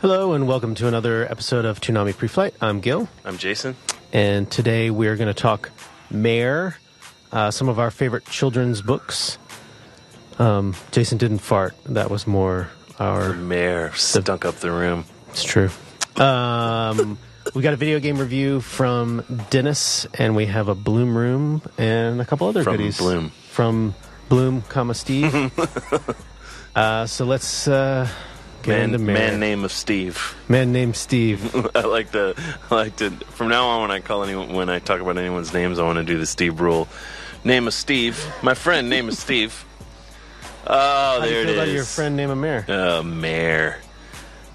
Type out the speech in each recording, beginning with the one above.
Hello and welcome to another episode of Toonami Pre-Flight. I'm Gil. I'm Jason. And today we're going to talk Mare, some of our favorite children's books. Jason didn't fart. That was more our... The Mare stunk up the room. It's true. We got a video game review from Dennis, and we have a Bloom Room and a couple other goodies. From Bloom, Steve. So let's... Man name of Steve. Man named Steve. I like to. From now on, when I talk about anyone's names, I want to do the Steve rule. Name of Steve. My friend, name of Steve. Oh, there it is. How do you feel about your friend named Mare? Mare.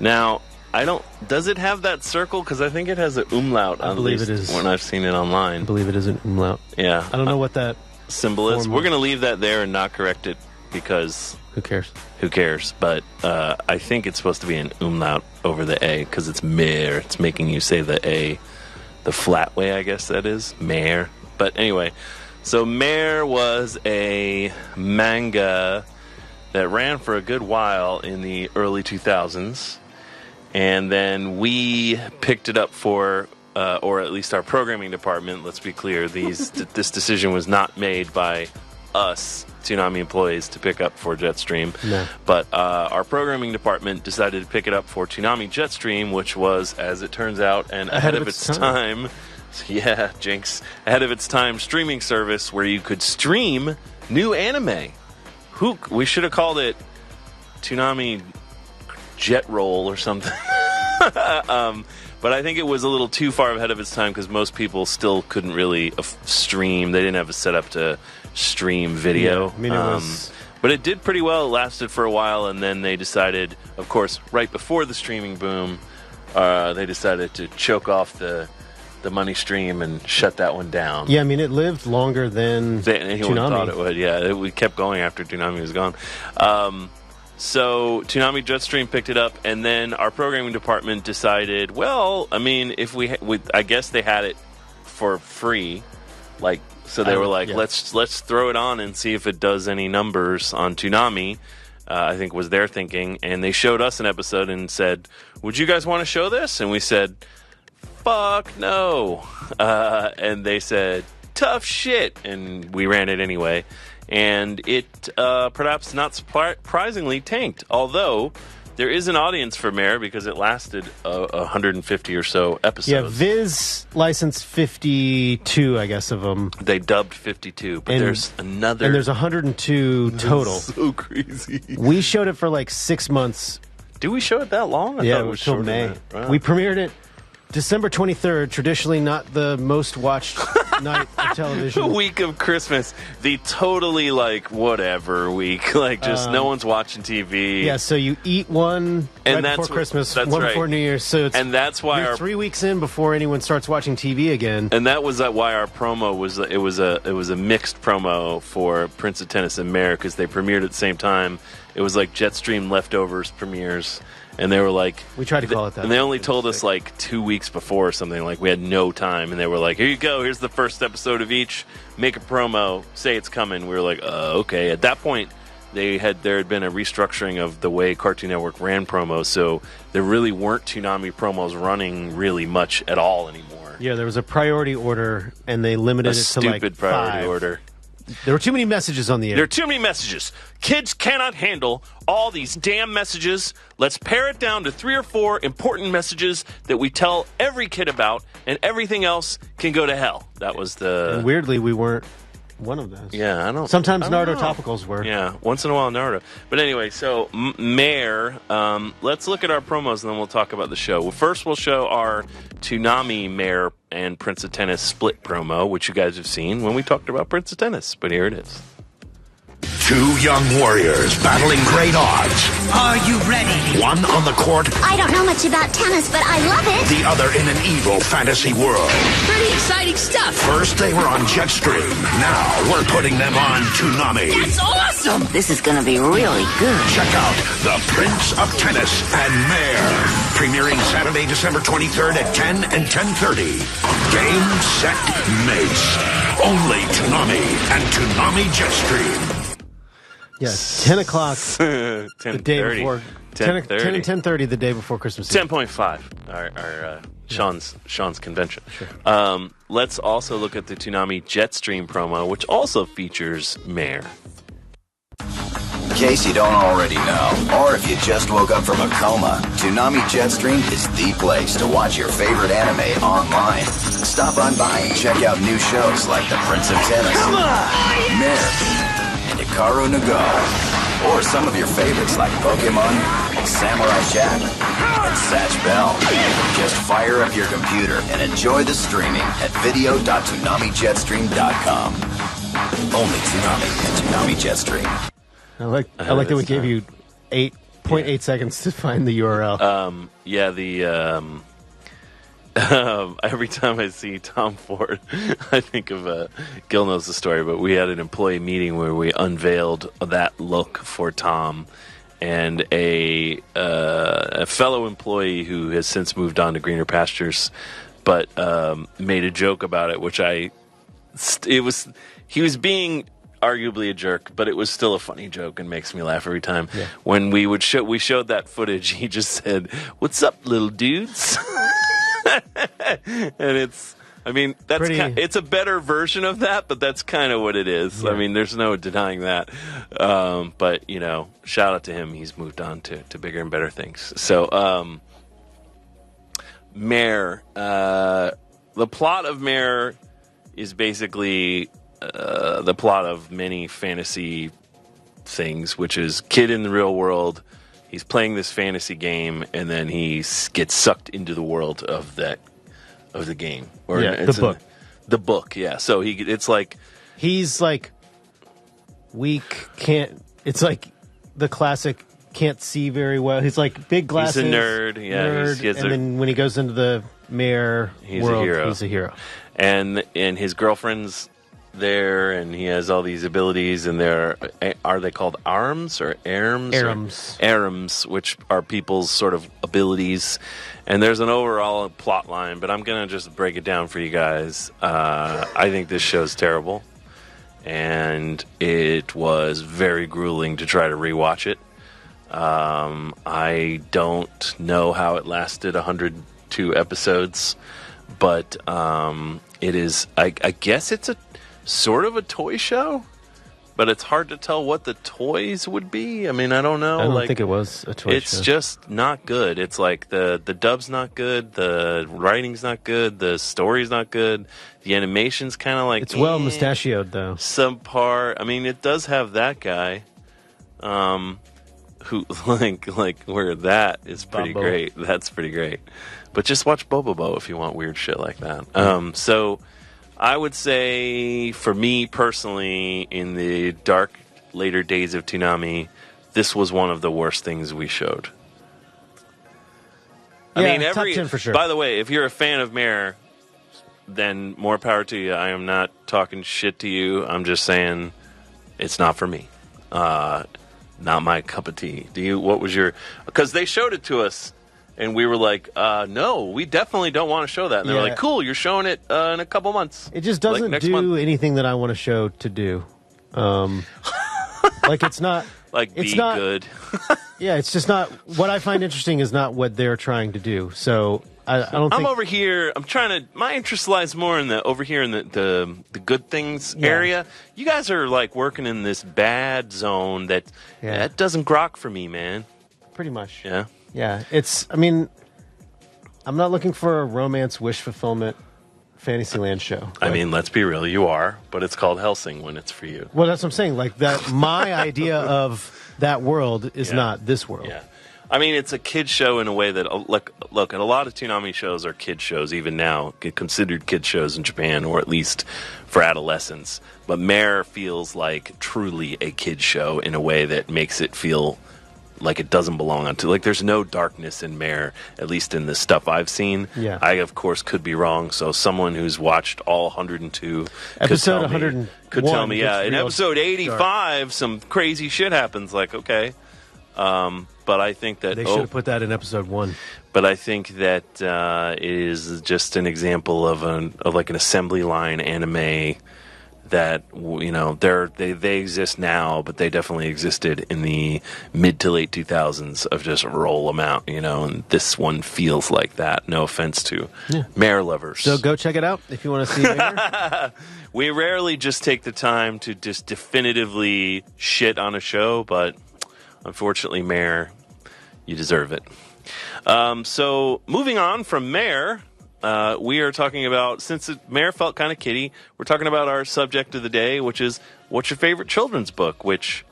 Now, I don't. Does it have that circle? Because I think it has an umlaut. I believe it is. When I've seen it online. I believe it is an umlaut. Yeah. I don't know what that symbol is. We're going to leave that there and not correct it because. Who cares? Who cares? But I think it's supposed to be an umlaut over the A because it's Mare. It's making you say the A the flat way, I guess that is. Mare. But anyway, so Mare was a manga that ran for a good while in the early 2000s. And then we picked it up for, or at least our programming department, let's be clear, this decision was not made by us, Toonami employees, to pick up for Jetstream. No. But our programming department decided to pick it up for Toonami Jetstream, which was, as it turns out, ahead of its time. Yeah, jinx. Ahead of its time streaming service where you could stream new anime. We should have called it Toonami Jet Roll or something. But I think it was a little too far ahead of its time because most people still couldn't really stream. They didn't have a setup to stream video. Yeah, I mean, it was... But it did pretty well. It lasted for a while, and then they decided, of course, right before the streaming boom, they decided to choke off the money stream and shut that one down. Yeah, I mean, it lived longer than anyone Toonami thought it would. Yeah, we kept going after Toonami was gone. So Toonami Jetstream picked it up, and then our programming department decided, well, I mean, if I guess they had it for free, so they were like, yeah. let's throw it on and see if it does any numbers on Toonami. I think was their thinking, and they showed us an episode and said, "Would you guys want to show this?" And we said, "Fuck no," and they said, "Tough shit," and we ran it anyway. And it, perhaps not surprisingly, tanked. Although, there is an audience for Mare because it lasted 150 or so episodes. Yeah, Viz licensed 52, I guess, of them. They dubbed 52, but there's another... And there's 102 total. That's so crazy. We showed it for like 6 months. Did we show it that long? I thought it was until May. Wow. We premiered it December 23rd, traditionally not the most watched night of television. The week of Christmas. The totally, whatever week. No one's watching TV. Yeah, so you eat one before Christmas, one before New Year's. So that's why you're 3 weeks in before anyone starts watching TV again. And that was why our promo was, it was a mixed promo for Prince of Tennis and Mare, because they premiered at the same time. It was like Jetstream leftovers premieres. And they were like... We tried to call it that. And they only told us 2 weeks before or something. We had no time. And they were like, here you go. Here's the first episode of each. Make a promo. Say it's coming. We were like, okay. At that point, there had been a restructuring of the way Cartoon Network ran promos. So there really weren't Toonami promos running really much at all anymore. Yeah, there was a priority order, and they limited it to stupid priority 5. order. There were too many messages on the air. There are too many messages. Kids cannot handle all these damn messages. Let's pare it down to 3 or 4 important messages that we tell every kid about, and everything else can go to hell. That was the... And weirdly, we weren't one of those. Yeah, I don't... Sometimes I don't Naruto know. Topicals were. Yeah, once in a while Naruto. But anyway, so Mare, let's look at our promos and then we'll talk about the show. Well, first we'll show our Toonami Mare and Prince of Tennis split promo, which you guys have seen when we talked about Prince of Tennis. But here it is. 2 young warriors battling great odds. Are you ready? One on the court, I don't know much about tennis, but I love it. the other in an evil fantasy world. Pretty exciting stuff. First they were on Jetstream. Now we're putting them on Toonami. That's awesome. This is going to be really good. Check out The Prince of Tennis and Mare. Premiering Saturday, December 23rd at 10 and 10:30. Game, set, mace. Only Toonami and Toonami Jetstream. Yeah, 10 o'clock the day before. 10 and 10:30 the day before Christmas Eve. 10.5, our Sean's convention. Sure. Let's also look at the Toonami Jetstream promo, which also features Mare. In case you don't already know, or if you just woke up from a coma, Toonami Jetstream is the place to watch your favorite anime online. Stop on by and check out new shows like The Prince of Tennis, Mare, and Hikaru no Go, or some of your favorites like Pokemon, Samurai Jack, and Satch Bell. Just fire up your computer and enjoy the streaming at video.toonamijetstream.com. Only Toonami and Toonami Jetstream. I like that we gave you 8.8 seconds to find the URL. Every time I see Tom Ford, I think of Gil knows the story, but we had an employee meeting where we unveiled that look for Tom, and a fellow employee who has since moved on to greener pastures, but made a joke about it, which he was being arguably a jerk, but it was still a funny joke and makes me laugh every time. Yeah. When we showed that footage, he just said, "What's up, little dudes?" And it's a better version of that, but that's kind of what it is. Yeah. I mean, there's no denying that. But shout out to him. He's moved on to bigger and better things. So, Mare, the plot of Mare is basically the plot of many fantasy things, which is kid in the real world. He's playing this fantasy game, and then he gets sucked into the world of the game. Or the book. The book, yeah. So it's like he's like weak, can't. It's like the classic can't see very well. He's like big glasses. He's a nerd, yeah. And then when he goes into the Mare world, he's a hero. And his girlfriend's there, and he has all these abilities, and are they called arms or arms? Arms, which are people's sort of abilities. And there's an overall plot line, but I'm gonna just break it down for you guys. I think this show's terrible, and it was very grueling to try to rewatch it. I don't know how it lasted 102 episodes, but it is. I guess it's a sort of a toy show, but it's hard to tell what the toys would be. I mean, I don't know. I don't think it was a toy show. It's just not good. It's like the dub's not good, the writing's not good, the story's not good, the animation's kind of like... It's well mustachioed, though. Subpar. I mean, it does have that guy, who, where that is pretty great. That's pretty great. But just watch Bobobo if you want weird shit like that. So... I would say, for me personally, in the dark later days of Toonami, this was one of the worst things we showed. Yeah, top 10 for sure. By the way, if you're a fan of Mare, then more power to you. I am not talking shit to you. I'm just saying it's not for me. Not my cup of tea. What was your... Because they showed it to us. And we were like, no, we definitely don't want to show that. And they were like, cool, you're showing it in a couple months. It just doesn't do anything that I want a show to do. It's not... It's not good. Yeah, it's just not... What I find interesting is not what they're trying to do. So, I don't think... I'm over here, I'm trying to... My interest lies more in over here in the good things area. You guys are, working in this bad zone that doesn't grok for me, man. Pretty much. Yeah. Yeah, I'm not looking for a romance wish fulfillment Fantasyland show. I mean, let's be real, you are, but it's called Hellsing when it's for you. Well, that's what I'm saying. My idea of that world is not this world. Yeah. I mean, it's a kid show in a way that, look, and a lot of Toonami shows are kid shows, even now, get considered kid shows in Japan, or at least for adolescents. But Mare feels like truly a kid show in a way that makes it feel like it doesn't belong on to. There's no darkness in Mare, at least in the stuff I've seen. Yeah. I, of course, could be wrong. So someone who's watched all 102 episode could tell me, in episode 85, some crazy shit happens. Okay. But I think that... They should have put that in episode 1. But I think that it is just an example of an assembly line anime that they exist now, but they definitely existed in the mid to late 2000s of just roll them out, and this one feels like that. No offense to Mare lovers. So go check it out if you want to see Mare. We rarely just take the time to just definitively shit on a show, but unfortunately, Mare, you deserve it. So moving on from Mare, we are talking about, since Mare felt kind of kiddie, we're talking about our subject of the day, which is what's your favorite children's book, which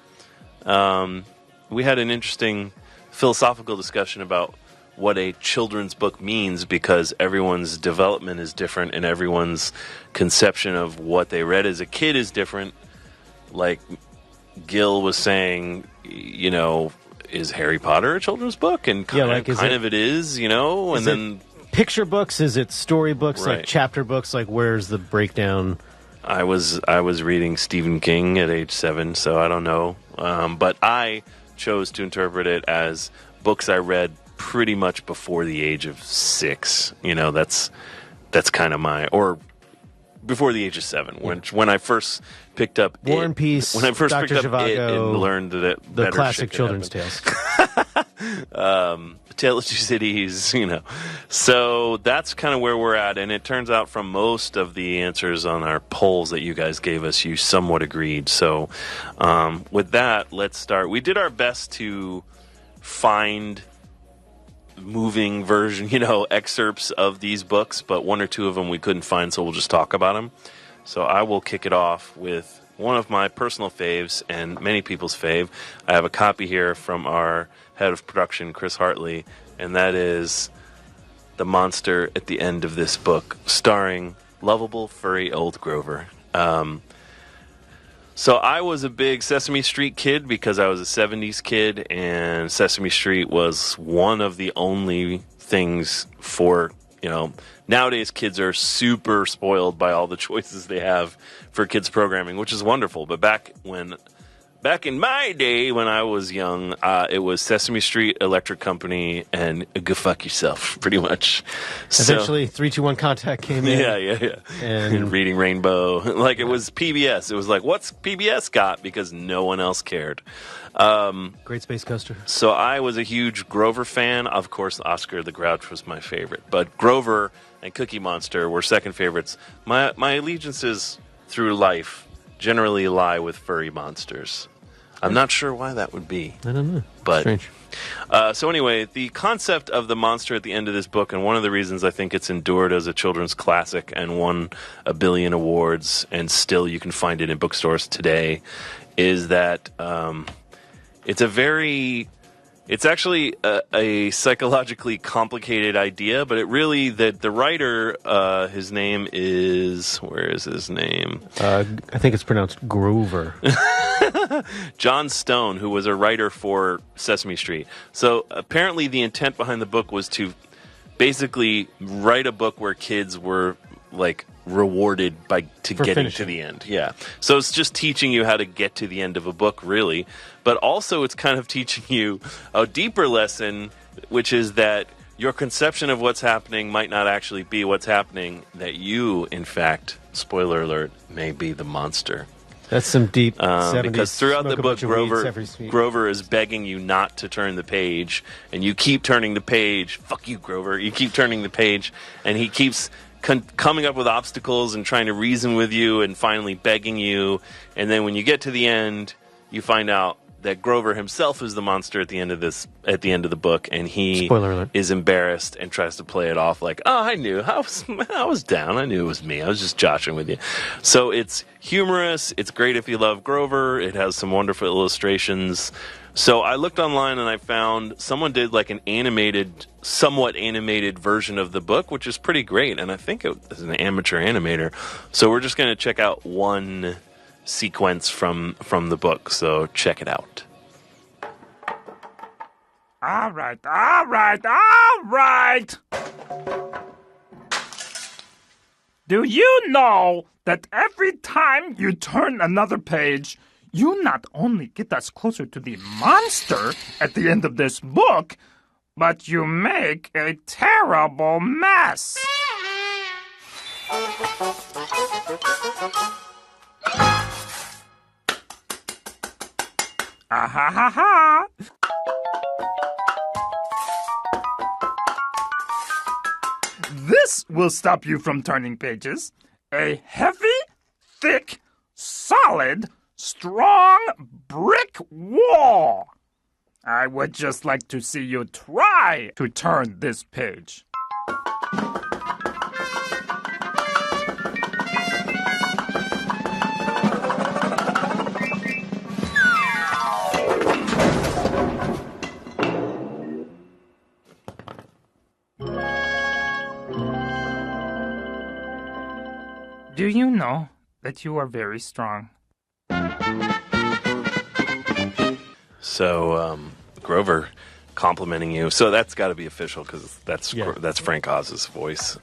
we had an interesting philosophical discussion about what a children's book means, because everyone's development is different and everyone's conception of what they read as a kid is different. Like Gil was saying, is Harry Potter a children's book? And kind of it is, and then picture books, is it story books, right. Like chapter books, like where's the breakdown? I was reading Stephen King at age 7, so I don't know, but I chose to interpret it as books I read pretty much before the age of 6. That's kind of or before the age of 7, when I first picked up War and Peace, when I first Dr. picked up Zhivago, it and learned that the classic children's tales. Tale of Two Cities, So that's kind of where we're at, and it turns out from most of the answers on our polls that you guys gave us, you somewhat agreed. So with that, let's start. We did our best to find moving version, excerpts of these books, but one or two of them we couldn't find, so we'll just talk about them. So I will kick it off with one of my personal faves and many people's fave. I have a copy here from our head of production, Chris Hartley, and that is The Monster at the End of This Book, starring lovable, furry old Grover. So I was a big Sesame Street kid because I was a 70s kid, and Sesame Street was one of the only things for, nowadays kids are super spoiled by all the choices they have for kids programming, which is wonderful. But back in my day when I was young, it was Sesame Street, Electric Company, and go fuck yourself, pretty much. Eventually, 3-2-1 Contact came in. Yeah. And Reading Rainbow. It was PBS. It was like, what's PBS got? Because no one else cared. Great Space Coaster. So I was a huge Grover fan. Of course, Oscar the Grouch was my favorite. But Grover and Cookie Monster were second favorites. My allegiances through life generally lie with furry monsters. I'm not sure why that would be. I don't know. But, strange. So anyway, the concept of the monster at the end of this book, and one of the reasons I think it's endured as a children's classic and won a billion awards, and still you can find it in bookstores today, is that it's actually a psychologically complicated idea, but it really, the writer, his name is, where is his name? I think it's pronounced Grover. John Stone, who was a writer for Sesame Street. So apparently the intent behind the book was to basically write a book where kids were rewarded for getting finishing. To the end. Yeah. So it's just teaching you how to get to the end of a book, really. But also it's kind of teaching you a deeper lesson, which is that your conception of what's happening might not actually be what's happening, that you, in fact, spoiler alert, may be the monster. That's some deep 70s. Because throughout the book, Grover is begging you not to turn the page, and you keep turning the page. Fuck you, Grover. You keep turning the page, and he keeps coming up with obstacles and trying to reason with you and finally begging you. And then when you get to the end, you find out that Grover himself is the monster at the end of the book, and he Spoiler alert. is embarrassed and tries to play it off like, oh, I knew. I was down. I knew it was me. I was just joshing with you. So it's humorous. It's great if you love Grover. It has some wonderful illustrations. So I looked online and I found someone did an somewhat animated version of the book, which is pretty great. And I think it was an amateur animator. So we're just going to check out one sequence from the book, so check it out. All right. Do you know that every time you turn another page, you not only get us closer to the monster at the end of this book, but you make a terrible mess? Ah ha ha ha! This will stop you from turning pages. A heavy, thick, solid, strong brick wall. I would just like to see you try to turn this page. Do you know that you are very strong? So, Grover complimenting you. So that's got to be official because that's Frank Oz's voice. This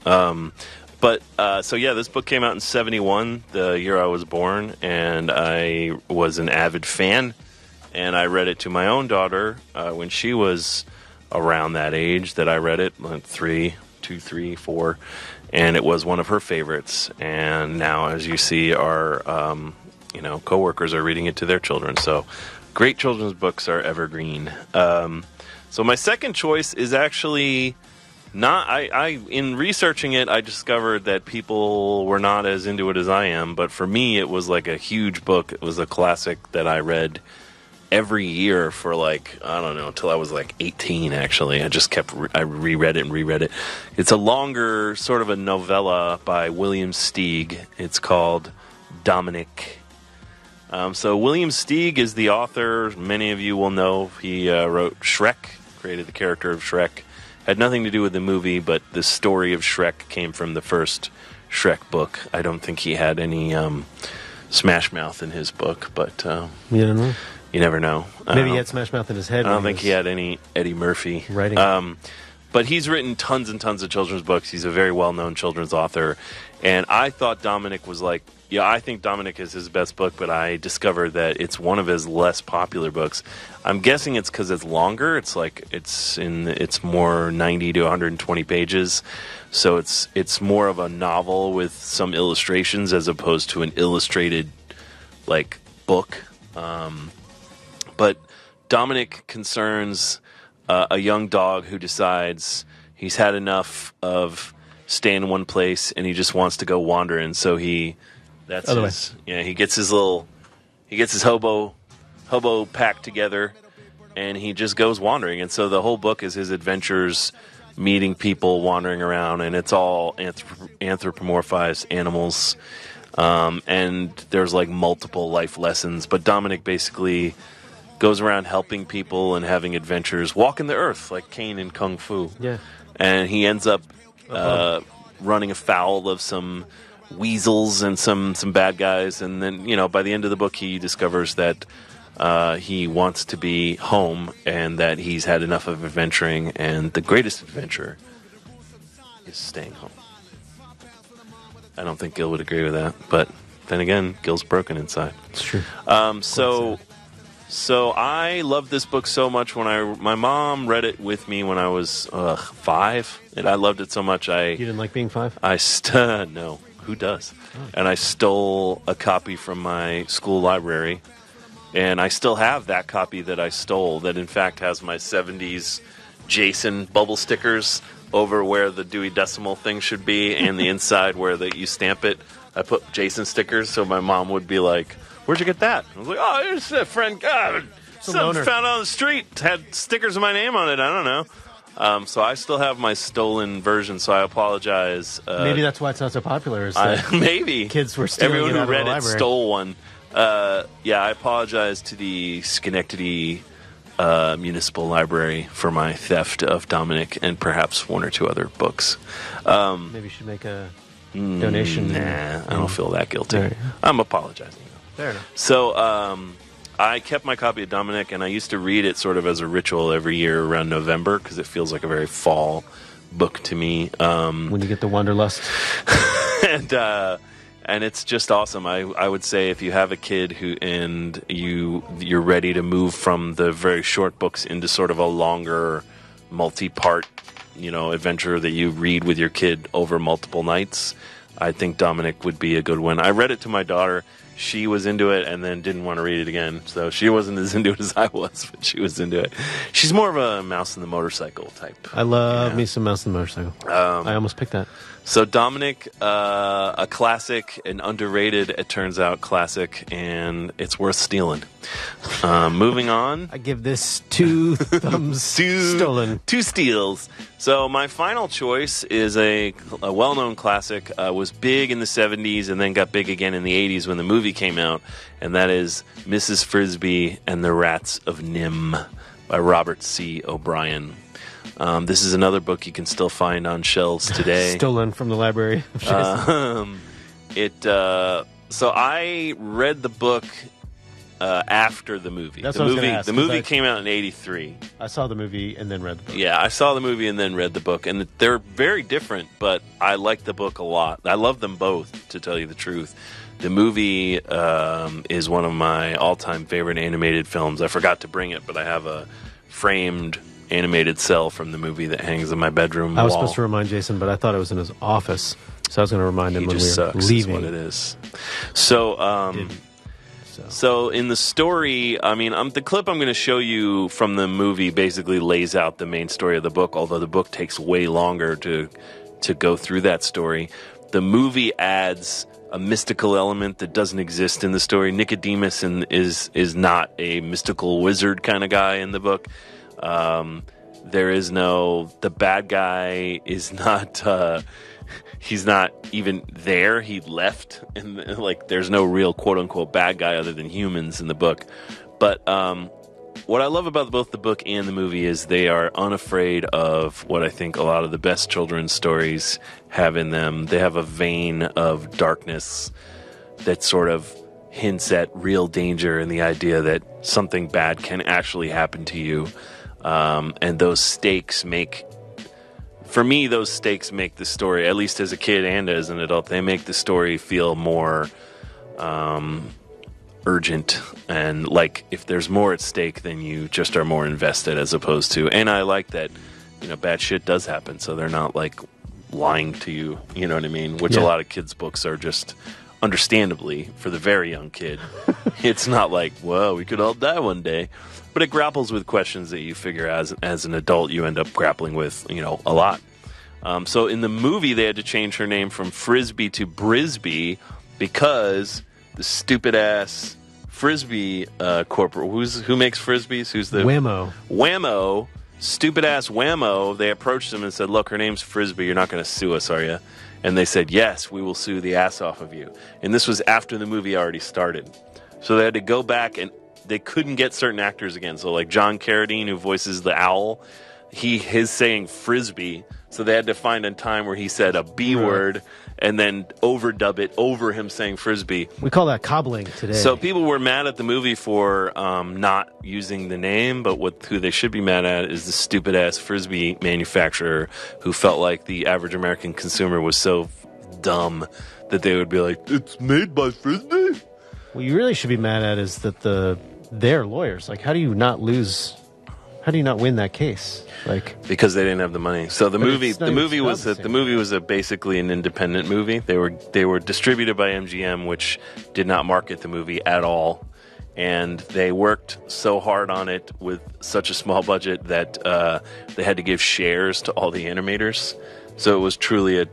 book came out in 1971, the year I was born, and I was an avid fan. And I read it to my own daughter when she was around that age that I read it, 3, 4, and it was one of her favorites. And now, as you see, our coworkers are reading it to their children. So great children's books are evergreen. So my second choice is actually not. In researching it, I discovered that people were not as into it as I am. But for me, it was like a huge book. It was a classic that I read every year for until I was 18. Actually, I reread it. It's a longer sort of a novella by William Steig. It's called Dominic. So William Steig is the author. Many of you will know he wrote Shrek, created the character of Shrek. Had nothing to do with the movie, but the story of Shrek came from the first Shrek book. I don't think he had any Smash Mouth in his book, but you don't know. You never know. Maybe he had Smash Mouth in his head. I don't think he had any Eddie Murphy writing. But he's written tons and tons of children's books. He's a very well-known children's author. And I thought Dominic was I think Dominic is his best book, but I discovered that it's one of his less popular books. I'm guessing it's because it's longer. It's more 90 to 120 pages. So it's more of a novel with some illustrations as opposed to an illustrated book. But Dominic concerns a young dog who decides he's had enough of staying in one place and he just wants to go wander. And so he gets his hobo pack together and he just goes wandering. And so the whole book is his adventures, meeting people, wandering around, and it's all anthropomorphized animals. And there's multiple life lessons, but Dominic basically goes around helping people and having adventures, walking the earth like Caine in Kung Fu. Yeah. And he ends up running afoul of some weasels and some bad guys, and then by the end of the book he discovers that he wants to be home and that he's had enough of adventuring, and the greatest adventure is staying home. I don't think Gil would agree with that, but then again, Gil's broken inside. It's true. So I loved this book so much when my mom read it with me when I was 5, and I loved it so much. You didn't like being 5? No, who does? Oh. And I stole a copy from my school library, and I still have that copy that I stole. That in fact has my 70s Jason bubble stickers over where the Dewey Decimal thing should be, and the inside where you stamp it. I put Jason stickers, so my mom would be like, "Where'd you get that?" I was like, "Oh, it's a friend. Someone found it on the street. Had stickers of my name on it. I don't know." So I still have my stolen version, so I apologize. Maybe that's why it's not so popular. Maybe. Kids were stealing Everyone it out who of read the it library. stole one. I apologize to the Schenectady Municipal Library for my theft of Dominic and perhaps one or two other books. Maybe you should make a donation. Nah, I don't feel that guilty. Right. I'm apologizing. Fair enough. So I kept my copy of Dominic, and I used to read it sort of as a ritual every year around November because it feels like a very fall book to me. When you get the Wanderlust. And it's just awesome. I would say if you have a kid you're ready to move from the very short books into sort of a longer, multi-part, adventure that you read with your kid over multiple nights, I think Dominic would be a good one. I read it to my daughter. she was into it and then didn't want to read it again. So she wasn't as into it as I was, but she was into it. She's more of a Mouse and the Motorcycle type. I love me some Mouse and the Motorcycle. I almost picked that. So Dominic, a classic, an underrated, it turns out, classic, and it's worth stealing. Moving on. I give this 2 thumbs stolen. 2 steals. So my final choice is a well-known classic, was big in the 70s and then got big again in the 80s when the movie came out, and that is Mrs. Frisbee and the Rats of Nim by Robert C. O'Brien. This is another book you can still find on shelves today. Stolen from the library. So I read the book after the movie. That's what I was gonna ask, the movie came out in '83. I saw the movie and then read the book. Yeah, I saw the movie and then read the book, and they're very different. But I like the book a lot. I love them both, to tell you the truth. The movie is one of my all-time favorite animated films. I forgot to bring it, but I have a framed animated cell from the movie that hangs in my bedroom wall. I was supposed to remind Jason, but I thought it was in his office, so I was going to remind him when we were leaving. Is what it is. So in the story, I mean, the clip I'm going to show you from the movie basically lays out the main story of the book, although the book takes way longer to go through that story. The movie adds a mystical element that doesn't exist in the story. Nicodemus is not a mystical wizard kind of guy in the book. There is the bad guy is not, he's not even there. He left, and there's no real quote unquote bad guy other than humans in the book. But, what I love about both the book and the movie is they are unafraid of what I think a lot of the best children's stories have in them. They have a vein of darkness that sort of hints at real danger and the idea that something bad can actually happen to you. And those stakes make the story, at least as a kid and as an adult, they make the story feel more urgent, and like if there's more at stake, then you just are more invested, as opposed to, and I like that, bad shit does happen, so they're not like lying to you, you know what I mean? Which a lot of kids' books are just, understandably, for the very young kid, it's not like, whoa, we could all die one day. But it grapples with questions that you figure as an adult you end up grappling with, a lot. So in the movie, they had to change her name from Frisbee to Brisbee because the stupid ass Frisbee corporate, who makes Frisbees? Who's the Whammo, stupid ass Whammo. They approached them and said, "Look, her name's Frisbee. You're not going to sue us, are you?" And they said, "Yes, we will sue the ass off of you." And this was after the movie already started, so they had to go back and they couldn't get certain actors again. So like John Carradine, who voices the owl, his saying Frisbee, so they had to find a time where he said a B word and then overdub it over him saying Frisbee. We call that cobbling today. So people were mad at the movie for not using the name, but who they should be mad at is the stupid ass Frisbee manufacturer who felt like the average American consumer was so dumb that they would be like, "It's made by Frisbee." What you really should be mad at is that their lawyers, like, how do you not win that case? Like, because they didn't have the money. So the movie was basically an independent movie. They were distributed by MGM, which did not market the movie at all, and they worked so hard on it with such a small budget that they had to give shares to all the animators. So it was truly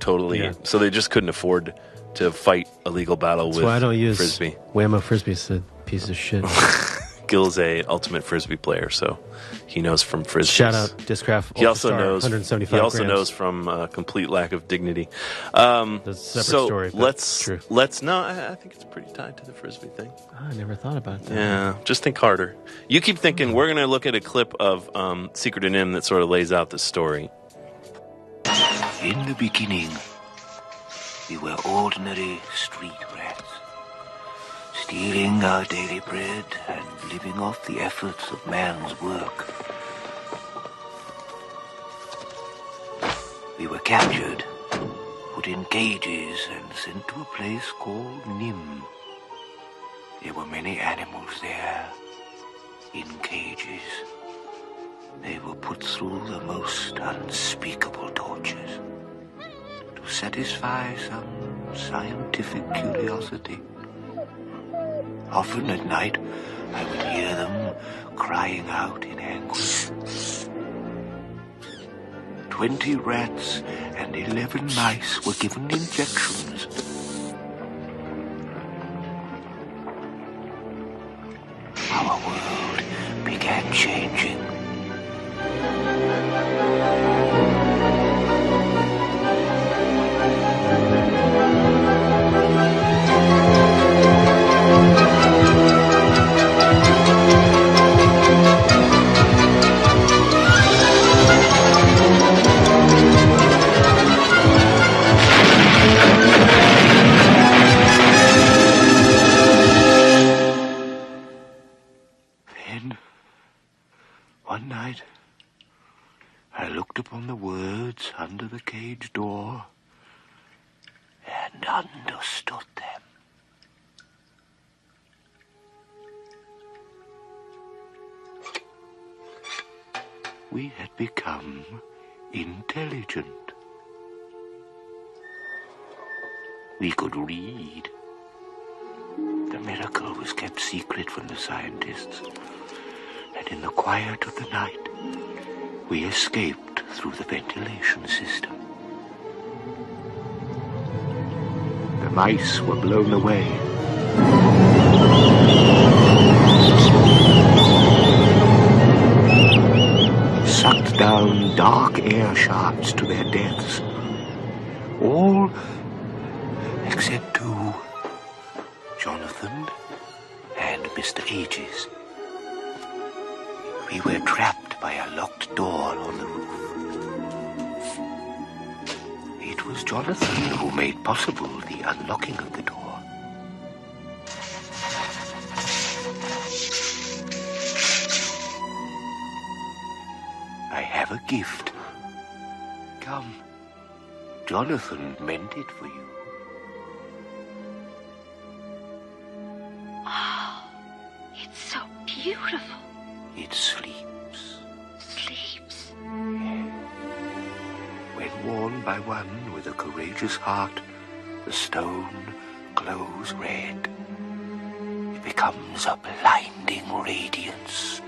so they just couldn't afford to fight a legal battle with Frisbee. That's why I don't use Frisbee. Whammo Frisbee's a piece of shit. Gil's a ultimate Frisbee player, so he knows from Frisbee. Shout out Discraft. He also knows. 175 He also grams. knows from complete lack of dignity. That's a separate story. Let's no. I think it's pretty tied to the Frisbee thing. I never thought about that. Yeah, just think harder. You keep thinking. We're going to look at a clip of Secret of Nim that sort of lays out the story. In the beginning, we were ordinary street rats, stealing our daily bread and living off the efforts of man's work. We were captured, put in cages, and sent to a place called Nim. There were many animals there, in cages. They were put through the most unspeakable tortures to satisfy some scientific curiosity. Often at night, I would hear them crying out in anguish. 20 rats and 11 mice were given injections. Our world began changing. One night, I looked upon the words under the cage door and understood them. We had become intelligent. We could read. The miracle was kept secret from the scientists. And in the quiet of the night, we escaped through the ventilation system. The mice were blown away. Sucked down dark air shafts to their deaths. All except two, Jonathan and Mr. Ages. We were trapped by a locked door on the roof. It was Jonathan who made possible the unlocking of the door. I have a gift. Come, Jonathan meant it for you. Oh, it's so beautiful. It sleeps. Sleeps? When worn by one with a courageous heart, the stone glows red. It becomes a blinding radiance.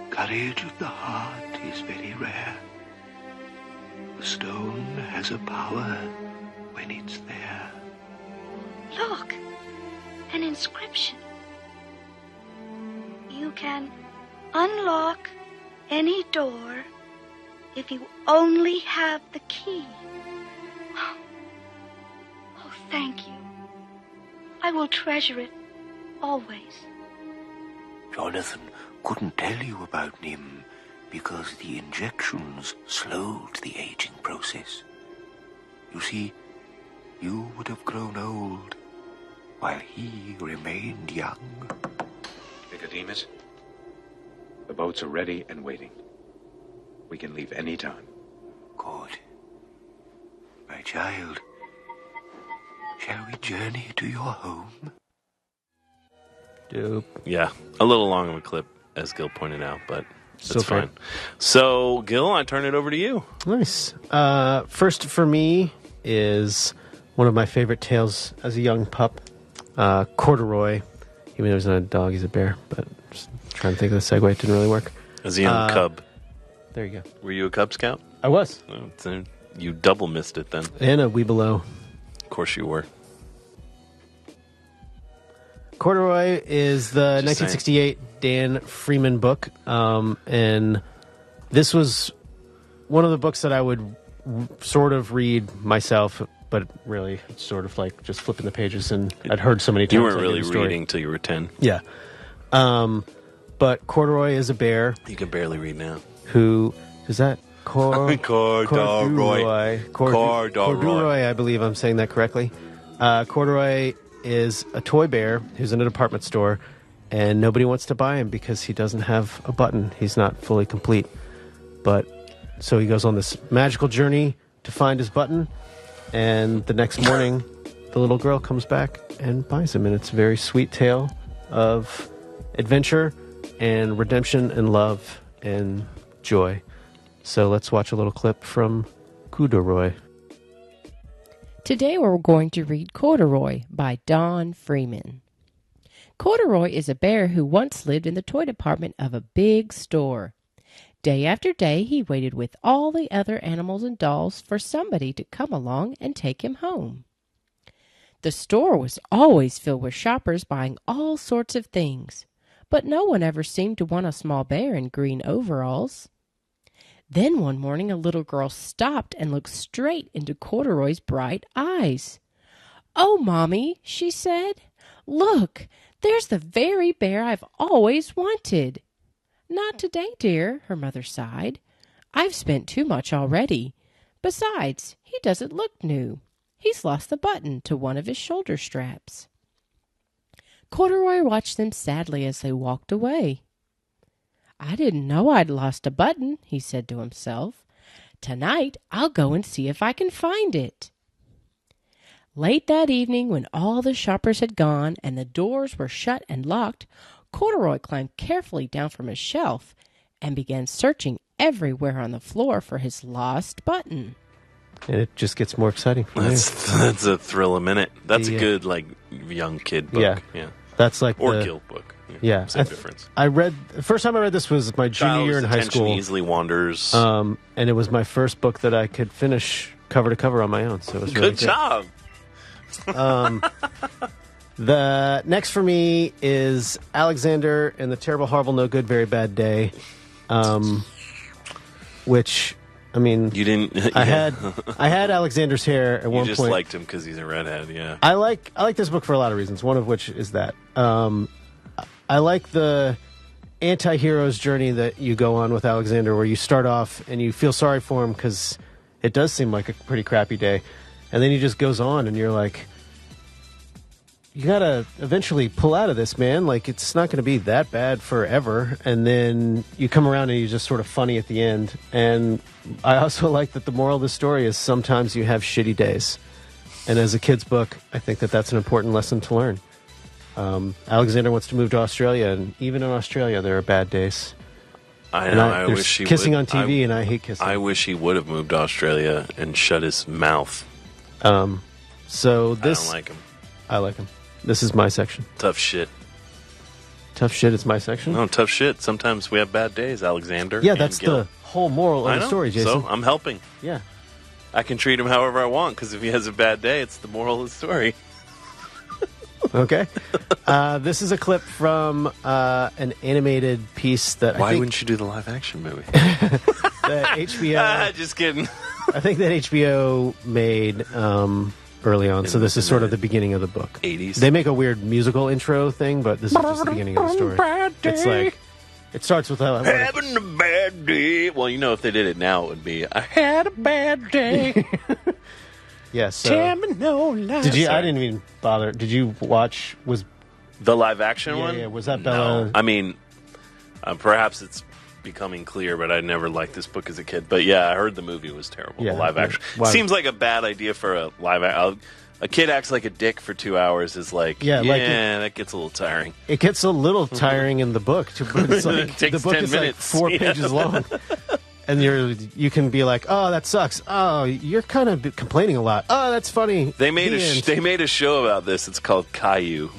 Courage of the heart is very rare. The stone has a power when it's there. Look, an inscription. You can unlock any door if you only have the key. Oh, thank you. I will treasure it always. Jonathan couldn't tell you about Nim because the injections slowed the aging process. You see, you would have grown old while he remained young. Nicodemus, the boats are ready and waiting. We can leave any time. Good. My child, shall we journey to your home? Dope. Yeah, a little long of a clip, as Gil pointed out, but So that's fine. So, Gil, I turn it over to you. Nice. First for me is one of my favorite tales as a young pup, Corduroy. Even though he's not a dog, he's a bear. But just trying to think of the segue. It didn't really work. As a young cub. There you go. Were you a Cub Scout? I was. Oh, so you double missed it then. And a Weebelo. Of course you were. Corduroy is the Just 1968 Dan Freeman book. And this was one of the books that I would sort of read myself, but really it's sort of like just flipping the pages, and I'd heard so many times. You weren't I knew really the story. reading till you were 10. Yeah. But Corduroy is a bear. You can barely read now. Who is that? Corduroy. Corduroy, I believe I'm saying that correctly. Corduroy is a toy bear who's in a department store, and nobody wants to buy him because he doesn't have a button. He's not fully complete. But so he goes on this magical journey to find his button, and the next morning, the little girl comes back and buys him, and it's a very sweet tale of adventure and redemption and love and joy. So let's watch a little clip from Corduroy. Today we're going to read Corduroy by Don Freeman. Corduroy is a bear who once lived in the toy department of a big store. Day after day, he waited with all the other animals and dolls for somebody to come along and take him home. The store was always filled with shoppers buying all sorts of things, but no one ever seemed to want a small bear in green overalls. Then one morning a little girl stopped and looked straight into Corduroy's bright eyes. "Oh, Mommy," she said, "look, there's the very bear I've always wanted." "Not today, dear," her mother sighed. "I've spent too much already. Besides, he doesn't look new. He's lost the button to one of his shoulder straps." Corduroy watched them sadly as they walked away. "I didn't know I'd lost a button," he said to himself. "Tonight I'll go and see if I can find it." Late that evening, when all the shoppers had gone and the doors were shut and locked, Corduroy climbed carefully down from his shelf and began searching everywhere on the floor for his lost button. And it just gets more exciting from there. That's a thrill a minute. That's a good, like, young kid book. Yeah. That's like or guild book. Yeah. Same difference. The first time I read this was my junior year in high school. Easily wanders. And it was my first book that I could finish cover to cover on my own. So it was really good job. The next for me is Alexander and the Terrible, Horrible, No Good, Very Bad Day, which, I mean, you didn't. I had Alexander's hair at one point. You just liked him because he's a redhead. Yeah, I like this book for a lot of reasons. One of which is that I like the anti-hero's journey that you go on with Alexander, where you start off and you feel sorry for him because it does seem like a pretty crappy day, and then he just goes on, and you're like, you gotta eventually pull out of this, man. Like, it's not going to be that bad forever. And then you come around and you're just sort of funny at the end. And I also like that the moral of the story is sometimes you have shitty days. And as a kid's book, I think that that's an important lesson to learn. Alexander wants to move to Australia, and even in Australia, there are bad days. I know. I wish he kissing would. on TV, and I hate kissing. I wish he would have moved to Australia and shut his mouth. So this, I don't like him. I like him. This is my section. Tough shit. Tough shit is my section? No, tough shit. Sometimes we have bad days, Alexander. Yeah, that's the whole moral of the story, Jason. So I'm helping. Yeah. I can treat him however I want, because if he has a bad day, it's the moral of the story. Okay. This is a clip from an animated piece that Why wouldn't you do the live action movie? That HBO... Just kidding. I think that HBO made... early on, so this is sort of the beginning of the book. 80s. They make a weird musical intro thing, but this is just the beginning of the story. It's like, it starts with having a bad day. Well, you know, if they did it now, it would be I had a bad day. Yes. So, tell me no lies. Did you? I didn't even bother. Did you watch? Was the live action one? Yeah. Was that Bella? No. I mean, perhaps it's becoming clear, but I never liked this book as a kid. But yeah, I heard the movie was terrible. Yeah, the live action seems like a bad idea for a live action. A kid acts like a dick for 2 hours is like, that gets a little tiring. It gets a little tiring in the book. It's like, it the book is minutes. like 4 pages long. And you can be like, oh, that sucks. Oh, you're kind of complaining a lot. Oh, that's funny. They made a show about this. It's called Caillou.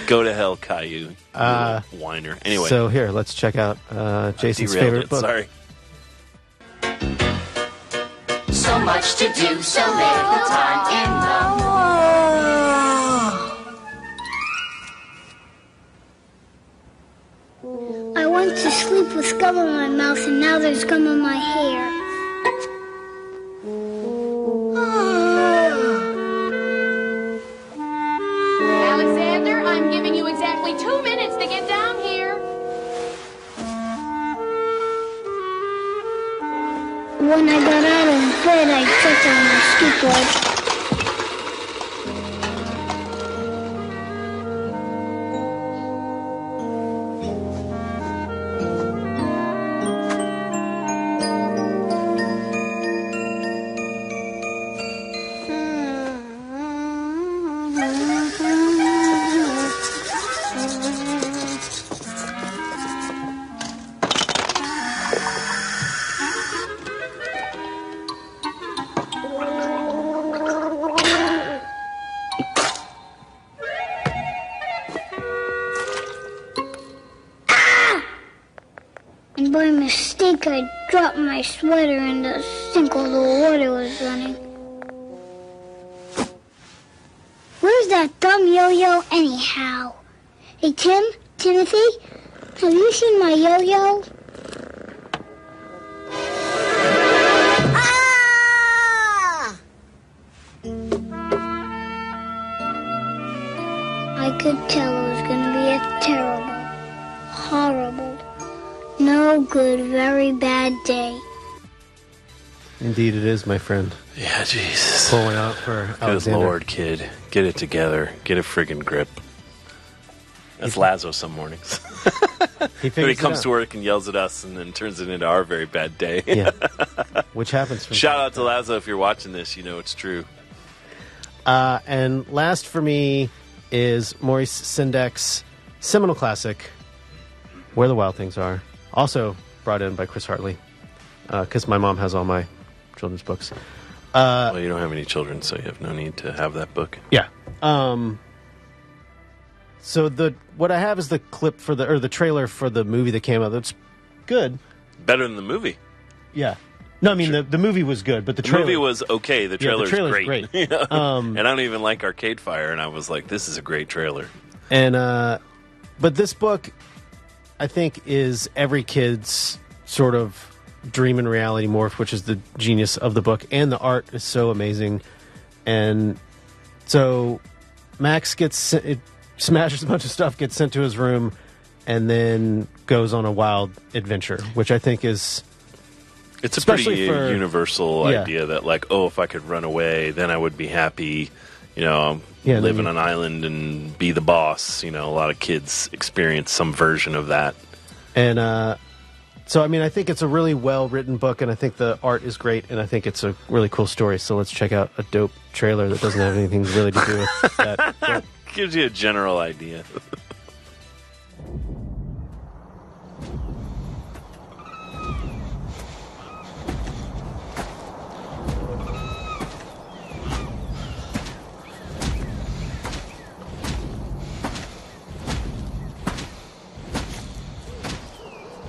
Go to hell, Caillou. Whiner. Anyway. So here, let's check out Jason's favorite book. Sorry. So much to do, so little time in the world. I went to sleep with gum in my mouth, and now there's gum in my hair. Alexander, I'm giving you exactly 2 minutes to get down here. When I got out of bed, I checked on my skateboard. And by mistake, I dropped my sweater in the sink while the water was running. Where's that dumb yo-yo anyhow? Hey, Timothy, have you seen my yo-yo? Ah! I could tell it was going to be a terrible, horrible, no good, very bad day. Indeed it is, my friend. Yeah, Jesus. Pulling out for Good Alexander. Lord, kid. Get it together. Get a friggin' grip. That's Lazo some mornings. He When he comes to work and yells at us and then turns it into our very bad day. Yeah. Which happens from Shout out to Lazo if you're watching this. You know it's true. And last for me is Maurice Sendek's seminal classic, Where the Wild Things Are. Also brought in by Chris Hartley, because my mom has all my children's books. Well, you don't have any children, so you have no need to have that book. Yeah. So what I have is the clip for the trailer for the movie that came out. That's good. Better than the movie. Yeah. No, I mean the movie was good, but the trailer... movie was okay. The trailer's trailer's great. great. And I don't even like Arcade Fire, and I was like, this is a great trailer. And but this book, I think, is every kid's sort of dream and reality morph, which is the genius of the book, and the art is so amazing. And so Max smashes a bunch of stuff, gets sent to his room, and then goes on a wild adventure, which I think is... It's a pretty universal idea that, like, oh, if I could run away, then I would be happy, live on an island and be the boss. A lot of kids experience some version of that. And so, I mean, I think it's a really well-written book, and I think the art is great, and I think it's a really cool story. So let's check out a dope trailer that doesn't have anything really to do with that. But gives you a general idea.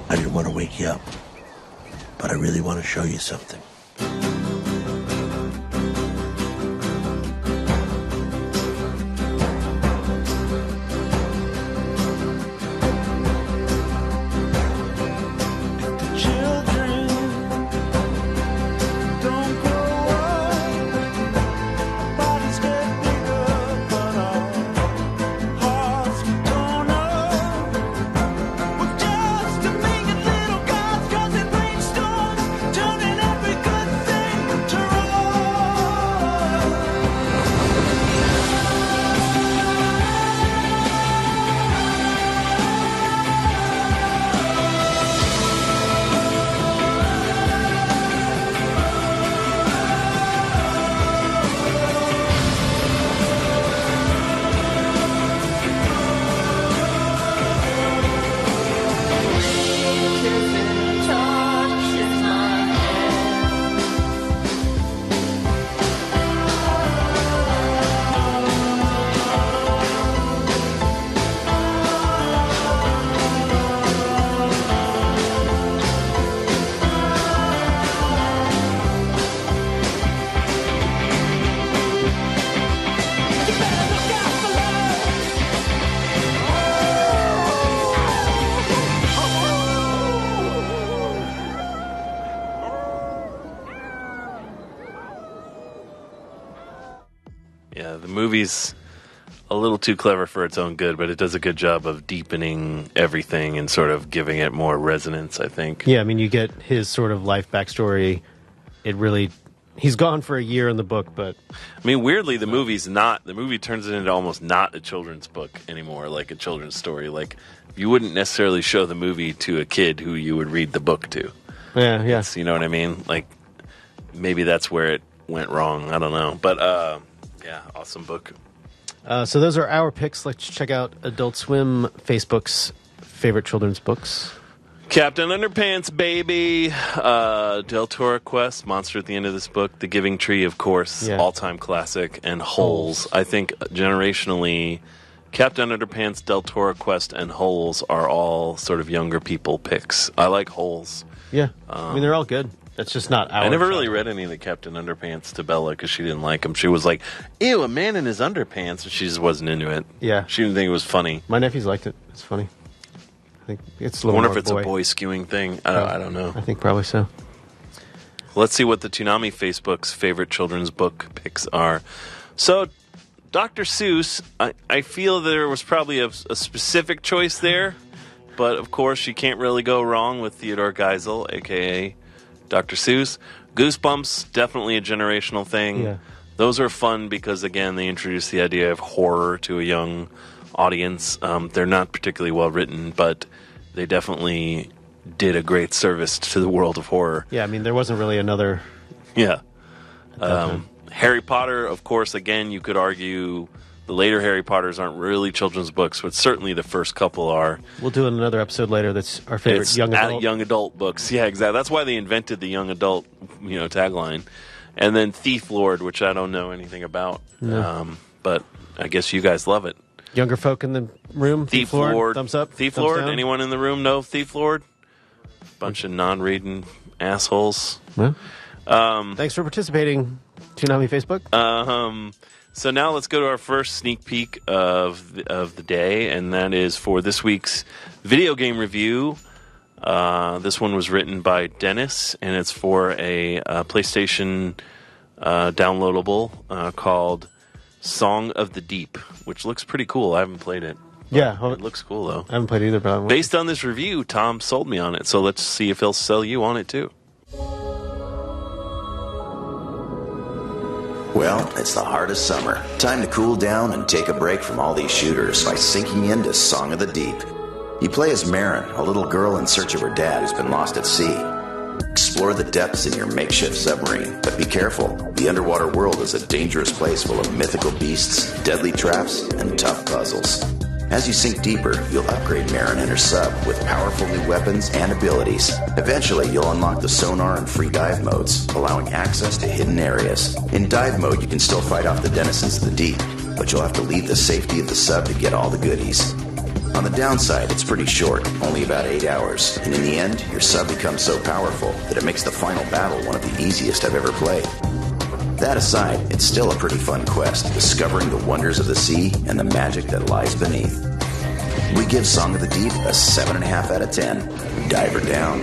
I didn't want to wake you up, but I really want to show you something. Yeah, the movie's a little too clever for its own good, but it does a good job of deepening everything and sort of giving it more resonance, I think. yeah, I mean, you get his sort of life backstory. It really... He's gone for a year in the book, but... I mean, weirdly, the movie turns it into almost not a children's book anymore, like a children's story. Like, you wouldn't necessarily show the movie to a kid who you would read the book to. Yeah. You know what I mean? Like, maybe that's where it went wrong. I don't know. But, yeah, awesome book. So those are our picks. Let's check out Adult Swim Facebook's favorite children's books. Captain Underpants, baby. Del Toro Quest, monster at the end of this book. The Giving Tree, of course, all-time classic. And Holes. I think generationally, Captain Underpants, Del Toro Quest, and Holes are all sort of younger people picks. I like Holes. Yeah. I mean, they're all good. That's just not our I never really read any of the Captain Underpants to Bella because she didn't like them. She was like, ew, a man in his underpants. And she just wasn't into it. Yeah. She didn't think it was funny. My nephews liked it. It's funny. I think it's a I little wonder more if it's a boy skewing thing. I don't know. I think probably so. Let's see what the Toonami Facebook's favorite children's book picks are. So, Dr. Seuss, I feel there was probably a specific choice there. But, of course, you can't really go wrong with Theodore Geisel, a.k.a. Dr. Seuss. Goosebumps, definitely a generational thing. Yeah. Those are fun because, again, they introduce the idea of horror to a young audience. They're not particularly well written, but they definitely did a great service to the world of horror. Yeah, I mean, there wasn't really another... Yeah. Harry Potter, of course, again, you could argue the later Harry Potters aren't really children's books, but certainly the first couple are. We'll do another episode later that's our favorite young adult books. Yeah, exactly. That's why they invented the young adult, tagline. And then Thief Lord, which I don't know anything about. No. But I guess you guys love it. Younger folk in the room? Thief Lord. Thumbs up? Thief thumbs Lord? down? Anyone in the room know Thief Lord? Bunch of non-reading assholes. Well, thanks for participating, Toonami Facebook. So now let's go to our first sneak peek of the day, and that is for this week's video game review. This one was written by Dennis, and it's for a PlayStation downloadable called Song of the Deep, which looks pretty cool. I haven't played it. Yeah. It looks cool, though. I haven't played it either, but based on this review, Tom sold me on it, so let's see if he'll sell you on it, too. Well, it's the heart of summer. Time to cool down and take a break from all these shooters by sinking into Song of the Deep. You play as Marin, a little girl in search of her dad who's been lost at sea. Explore the depths in your makeshift submarine, but be careful. The underwater world is a dangerous place full of mythical beasts, deadly traps, and tough puzzles. As you sink deeper, you'll upgrade Marin and her sub with powerful new weapons and abilities. Eventually, you'll unlock the sonar and free dive modes, allowing access to hidden areas. In dive mode, you can still fight off the denizens of the deep, but you'll have to leave the safety of the sub to get all the goodies. On the downside, it's pretty short, only about 8 hours, and in the end, your sub becomes so powerful that it makes the final battle one of the easiest I've ever played. That aside, it's still a pretty fun quest, discovering the wonders of the sea and the magic that lies beneath. We give Song of the Deep a 7.5 out of 10. Dive her down.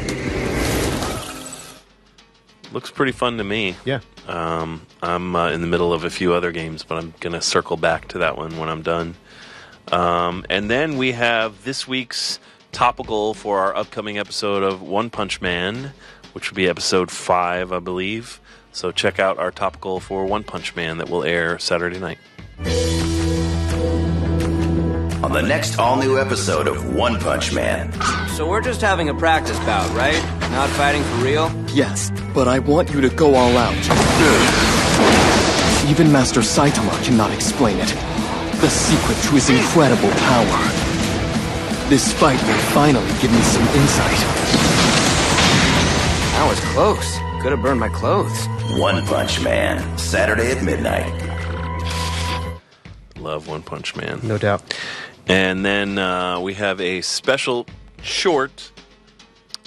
Looks pretty fun to me. Yeah. I'm in the middle of a few other games, but I'm going to circle back to that one when I'm done. And then we have this week's topical for our upcoming episode of One Punch Man, which will be episode 5, I believe. So check out our topical for One Punch Man that will air Saturday night. On the next all-new episode of One Punch Man. So we're just having a practice bout, right? Not fighting for real? Yes, but I want you to go all out. Even Master Saitama cannot explain it. The secret to his incredible power. This fight may finally give me some insight. That was close. Could have burned my clothes. One Punch Man, Saturday at midnight. Love One Punch Man. No doubt. And then we have a special short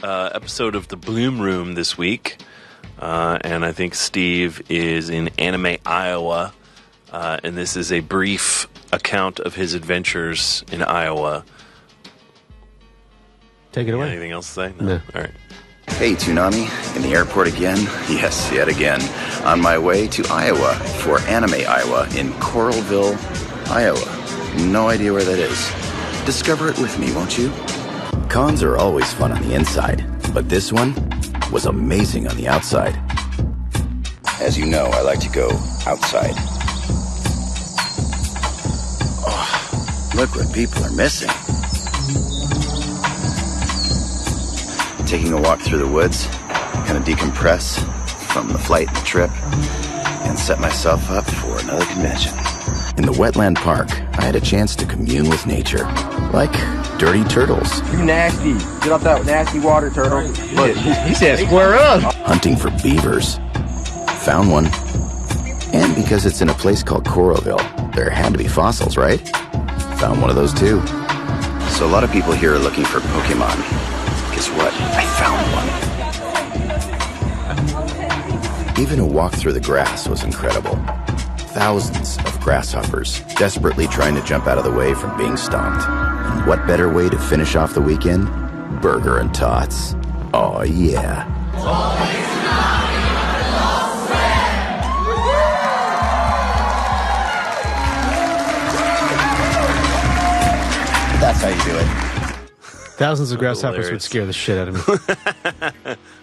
episode of the Bloom Room this week. And I think Steve is in Anime, Iowa. And this is a brief account of his adventures in Iowa. Take it away. Anything else to say? No. All right. Hey, Toonami. In the airport again? Yes, yet again. On my way to Iowa for Anime Iowa in Coralville, Iowa. No idea where that is. Discover it with me, won't you? Cons are always fun on the inside, but this one was amazing on the outside. As you know, I like to go outside. Oh, look what people are missing. Taking a walk through the woods, kind of decompress from the flight and the trip, and set myself up for another convention. In the wetland park, I had a chance to commune with nature, like dirty turtles. You nasty. Get off that nasty water, turtle. Look, he said square up. Hunting for beavers. Found one. And because it's in a place called Coralville, there had to be fossils, right? found one of those too. So a lot of people here are looking for Pokemon. Guess what? I found one. Even a walk through the grass was incredible. Thousands of grasshoppers desperately trying to jump out of the way from being stomped. And what better way to finish off the weekend? Burger and Tots. Oh yeah. That's how you do it. Thousands of grasshoppers would scare the shit out of me.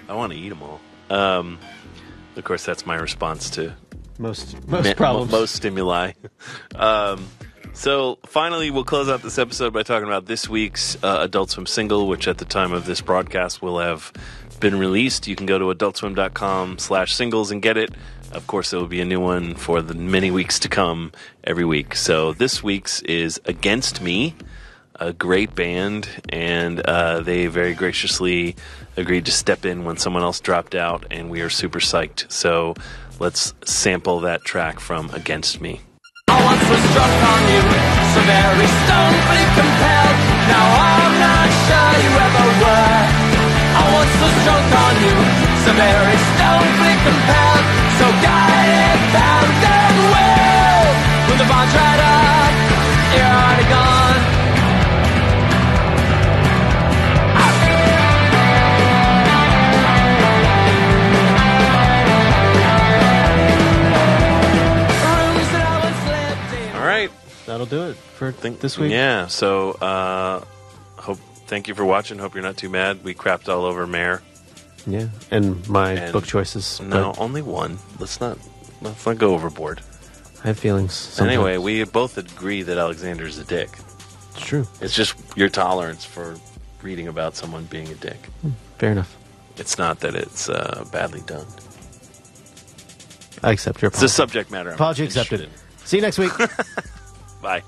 I want to eat them all. Of course, that's my response to most problems, most stimuli. So finally, we'll close out this episode by talking about this week's Adult Swim single, which at the time of this broadcast will have been released. You can go to adultswim.com/singles and get it. Of course, there will be a new one for the many weeks to come every week. So this week's is Against Me, a great band, and they very graciously agreed to step in when someone else dropped out, and we are super psyched. So let's sample that track from Against Me. I once was struck on you, so very stonefully compelled. Now I'm not sure you ever were. I once was drunk on you, so very stonefully compelled. So guided, bound and well. When the bond dried up, you're already gone. That'll do it for this week. Yeah, so thank you for watching. Hope you're not too mad. We crapped all over Mare. Yeah, and my book choices. No, only one. Let's not go overboard. I have feelings. Sometimes. Anyway, we both agree that Alexander's a dick. It's true. It's just your tolerance for reading about someone being a dick. Fair enough. It's not that it's badly done. I accept your apology. It's a subject matter. Apology accepted. See you next week. Bye.